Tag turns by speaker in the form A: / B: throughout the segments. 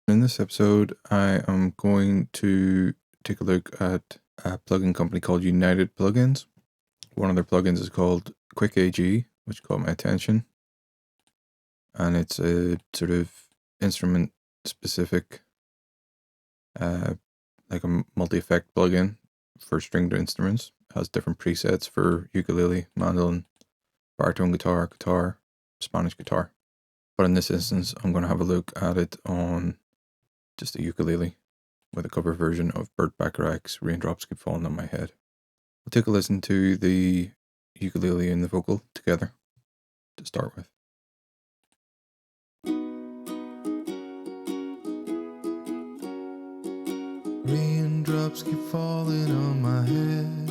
A: In this episode, I am going to take a look at a plugin company called United Plugins. One of their plugins is called Quick AG, which caught my attention. And it's a sort of instrument specific, like a multi-effect plugin for stringed instruments. It has different presets for ukulele, mandolin, baritone guitar, Spanish guitar. But in this instance, I'm going to have a look at it on just a ukulele with a cover version of Burt Bacharach's Raindrops Keep Falling on My Head. We'll take a listen to the ukulele and the vocal together to start with.
B: Raindrops keep falling on my head,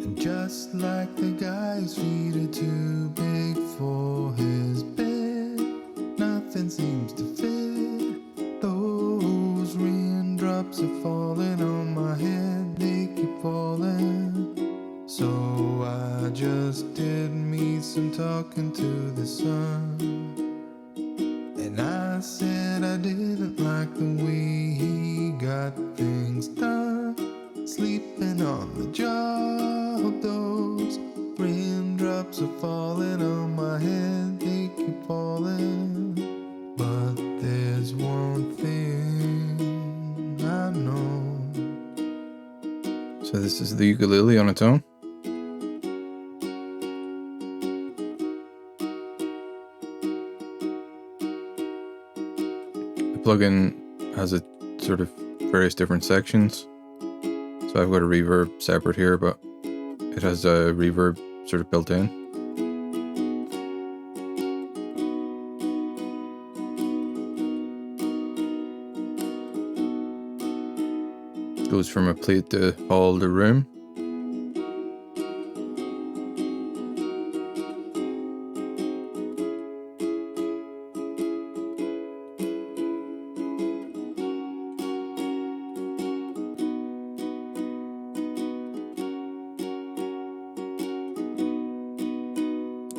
B: and just like the guy's feet are too big for his bed, nothing seems to fit. Those raindrops are falling on my head, they keep falling. So I just did me some talking to the sun, and I said I didn't like the way he got things done. Sleeping on the job, those raindrops are falling on my head, they keep falling. But there's one thing I know.
A: So this is the ukulele on its own. The plugin has a sort of various different sections. So I've got a reverb separate here, but it has a reverb sort of built in. It goes from a plate to hall to room.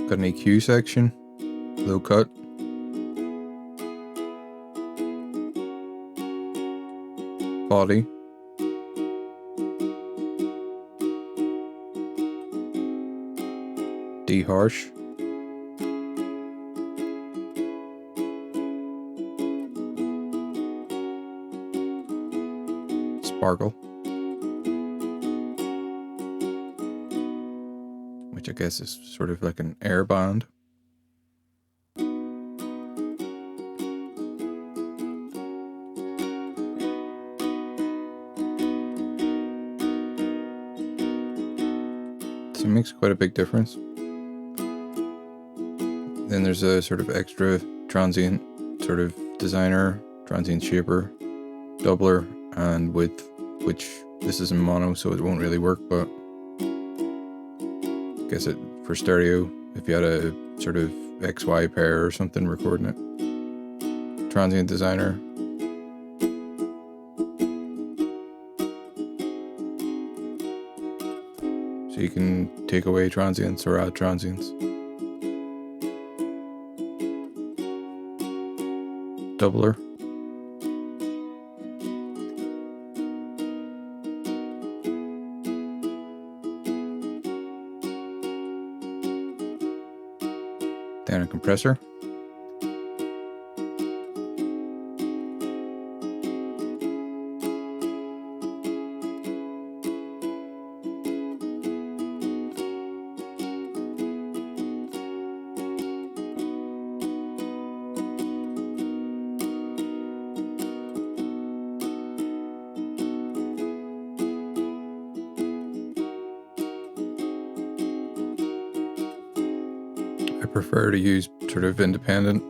A: Got an EQ section, low cut, body, D harsh, sparkle, which I guess is sort of like an air band. So it makes quite a big difference. Then there's a sort of extra transient sort of designer, transient shaper, doubler, and width, which this is in mono, so it won't really work, but I guess it for stereo, if you had a sort of XY pair or something recording it. Transient designer. So you can take away transients or add transients. Doubler. Then a compressor. I prefer to use sort of independent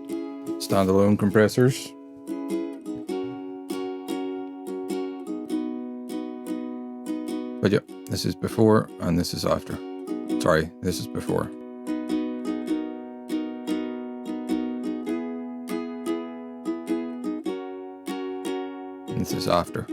A: standalone compressors. But yeah, this is before and this is after. Sorry, this is before. And this is after.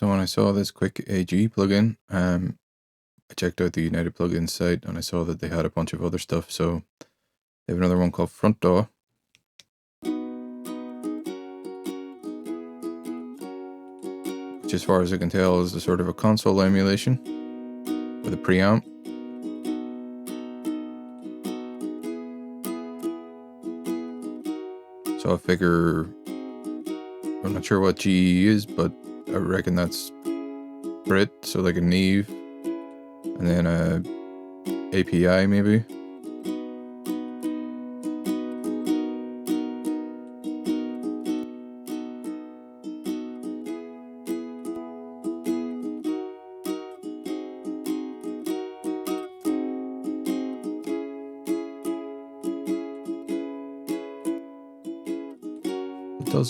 A: So when I saw this quick AG plugin, I checked out the United Plugins site and I saw that they had a bunch of other stuff. So they have another one called Front Door, which as far as I can tell is a sort of a console emulation with a preamp. So I figure, I'm not sure what GE is, but I reckon that's Brit, so like a Neve, and then a API maybe.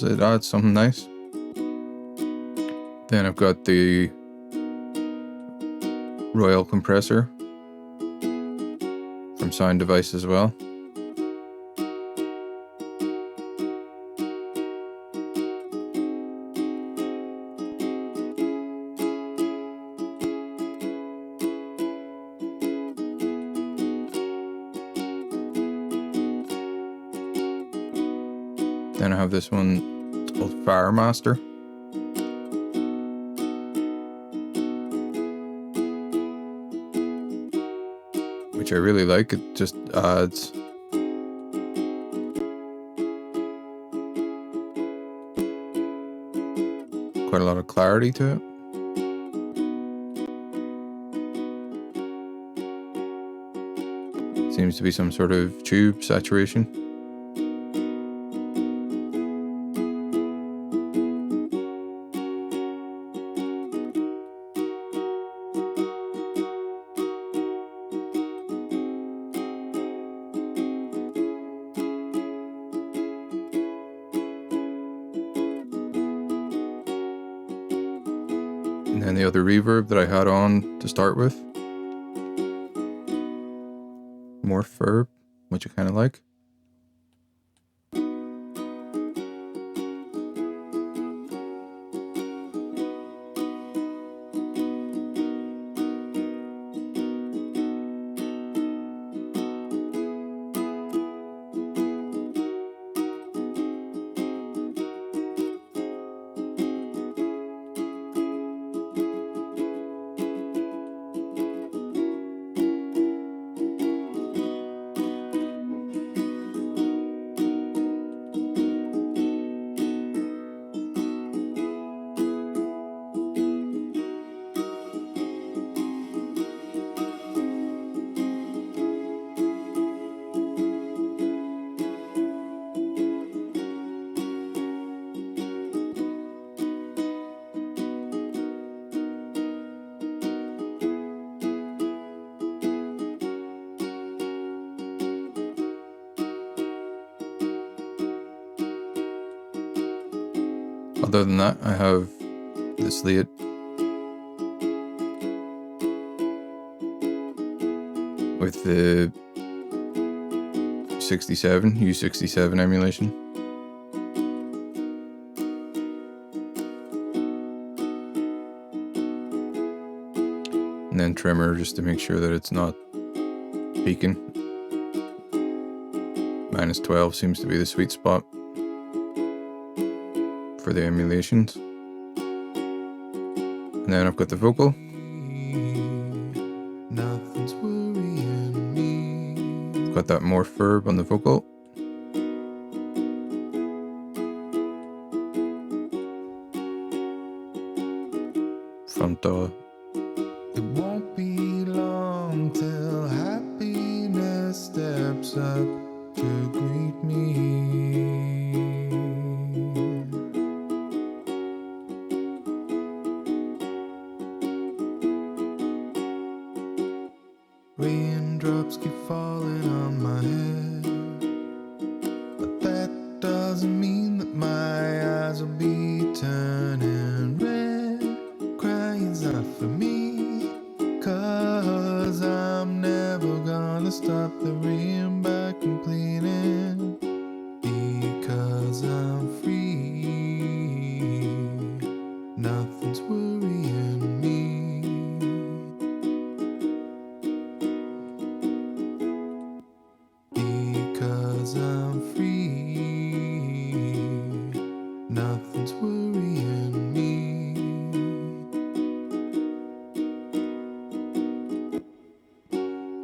A: It adds something nice. Then I've got the Royal Compressor from Sound Device as well. Then I have this one, it's called Firemaster. Which I really like. It just adds quite a lot of clarity to it. Seems to be some sort of tube saturation. And then the other reverb that I had on to start with, MorphVerb, which I kind of like. Other than that, I have this lead with the 67, U67 emulation. And then trimmer just to make sure that it's not peaking. -12 seems to be the sweet spot for the emulations. And then I've got the vocal.
B: Nothing's worrying me.
A: I've got that MorphVerb on the vocal. Front door.
B: It won't be long till happiness steps up to greet me. Raindrops keep falling on my head, but that doesn't mean that my eyes will be turning red. Crying's not for me, 'cause I'm never gonna stop the rain by complaining. because I'm free. Nothing's worrying me.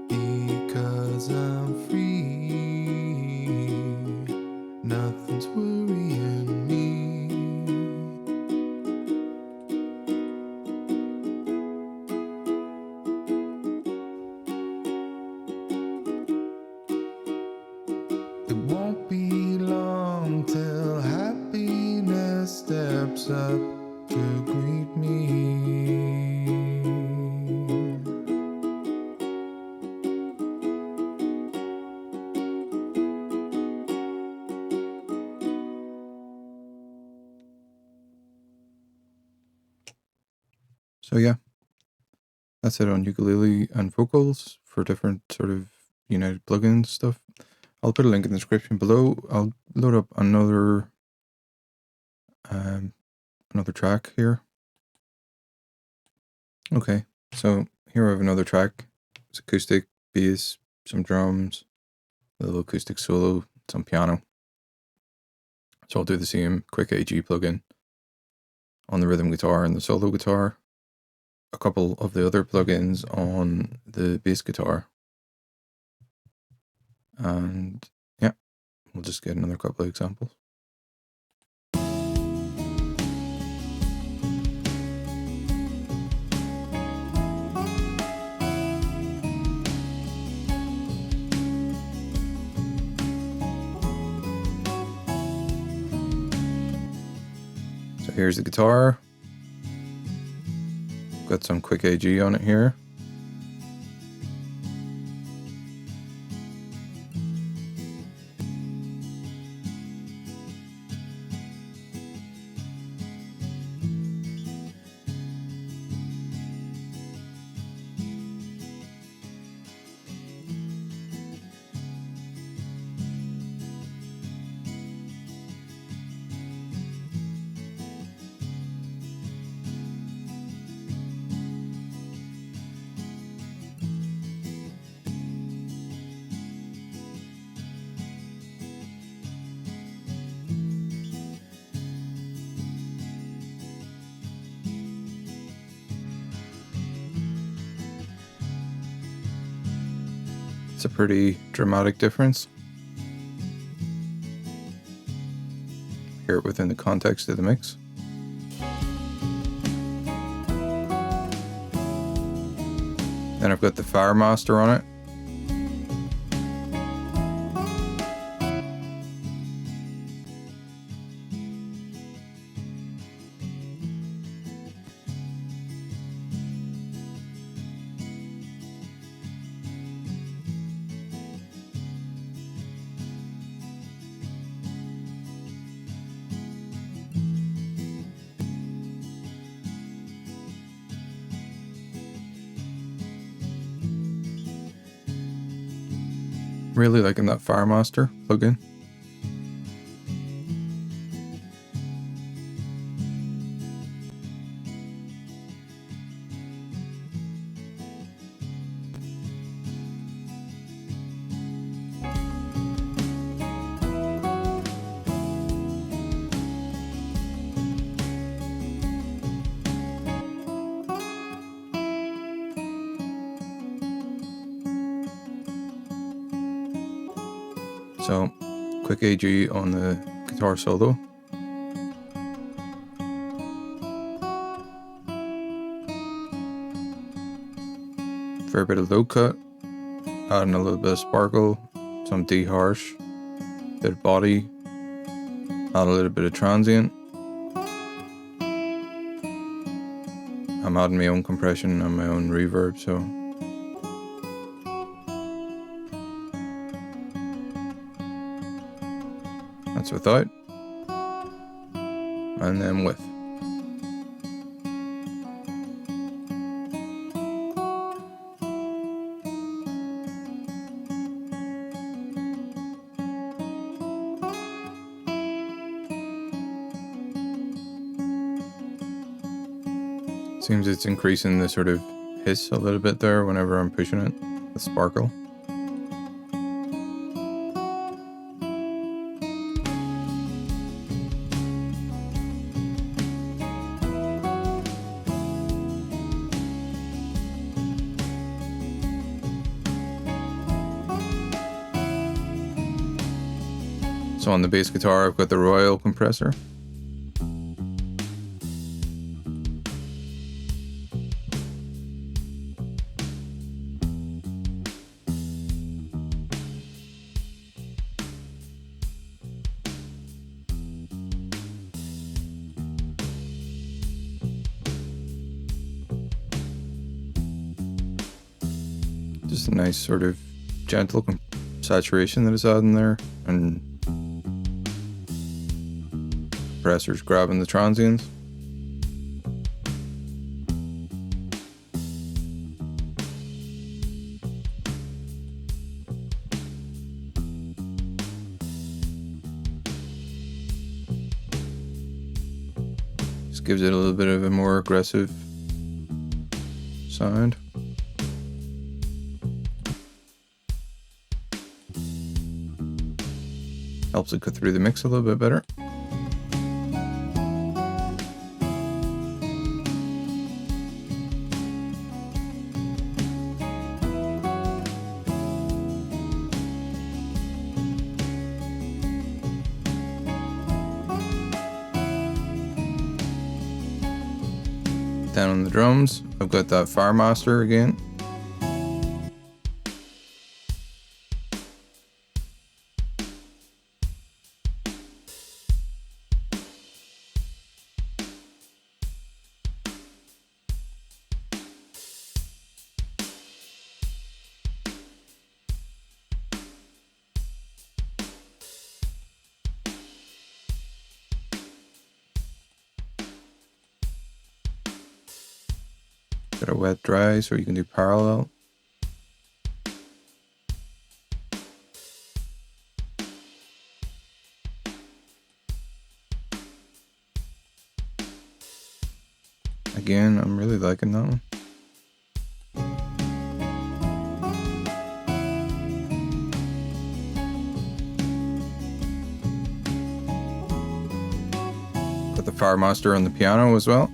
B: Because I'm free. Nothing's worrying me. It won't be long till happiness steps up to greet me.
A: So yeah, that's it on ukulele and vocals for different sort of United plugins stuff. I'll put a link in the description below. I'll load up another track here. Okay, so here I have another track. It's acoustic, bass, some drums, a little acoustic solo, some piano. So I'll do the same quick AG plugin on the rhythm guitar and the solo guitar. A couple of the other plugins on the bass guitar. And yeah, we'll just get another couple of examples. So here's the guitar. Got some quick AG on it here. It's a pretty dramatic difference. Hear it within the context of the mix. Then I've got the Fire Master on it. Really liking that Fire Master plugin. So, quick AG on the guitar solo. Fair bit of low cut, adding a little bit of sparkle, some D harsh, bit of body, add a little bit of transient. I'm adding my own compression and my own reverb, so that's without, and then with. Seems it's increasing the sort of hiss a little bit there whenever I'm pushing it, the sparkle. So on the bass guitar, I've got the Royal compressor. Just a nice sort of gentle saturation that is adding there, and compressors grabbing the transients. Just gives it a little bit of a more aggressive sound. Helps it cut through the mix a little bit better. Down on the drums, I've got that Firemaster again. Got a wet dry, so you can do parallel. Again, I'm really liking that one. Got the Firemaster on the piano as well.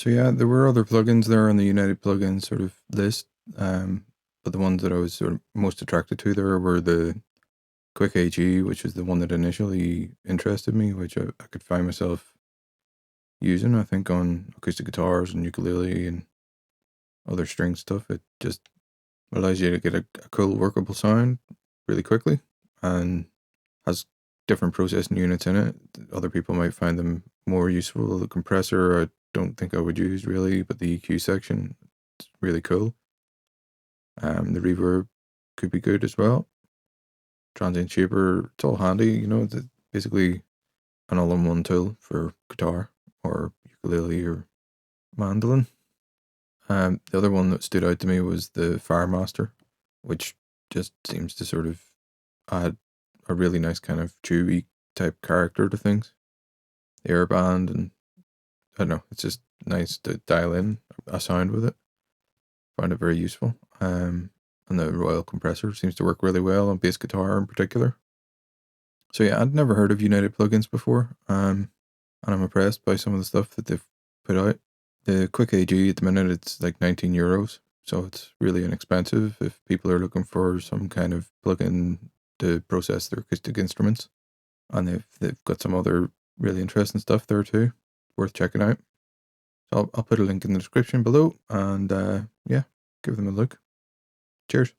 A: So yeah, there were other plugins there on the United plugins sort of list, but the ones that I was sort of most attracted to there were the Quick AG, which is the one that initially interested me, which I could find myself using, I think, on acoustic guitars and ukulele and other string stuff. It just allows you to get a cool workable sound really quickly and has different processing units in it. Other people might find them more useful. The compressor, I don't think I would use really, but the EQ section, it's really cool. The reverb could be good as well. Transient shaper, it's all handy, it's basically an all-in-one tool for guitar or ukulele or mandolin. The other one that stood out to me was the Firemaster, which just seems to sort of add a really nice kind of chewy type character to things. The airband, and I don't know, it's just nice to dial in a sound with it. Find it very useful. And the Royal Compressor seems to work really well on bass guitar in particular. So yeah, I'd never heard of United plugins before, and I'm impressed by some of the stuff that they've put out. The Quick AG at the minute, it's like €19, so it's really inexpensive if people are looking for some kind of plugin to process their acoustic instruments. And they've got some other really interesting stuff there too, worth checking out. So I'll put a link in the description below, and yeah, give them a look. Cheers.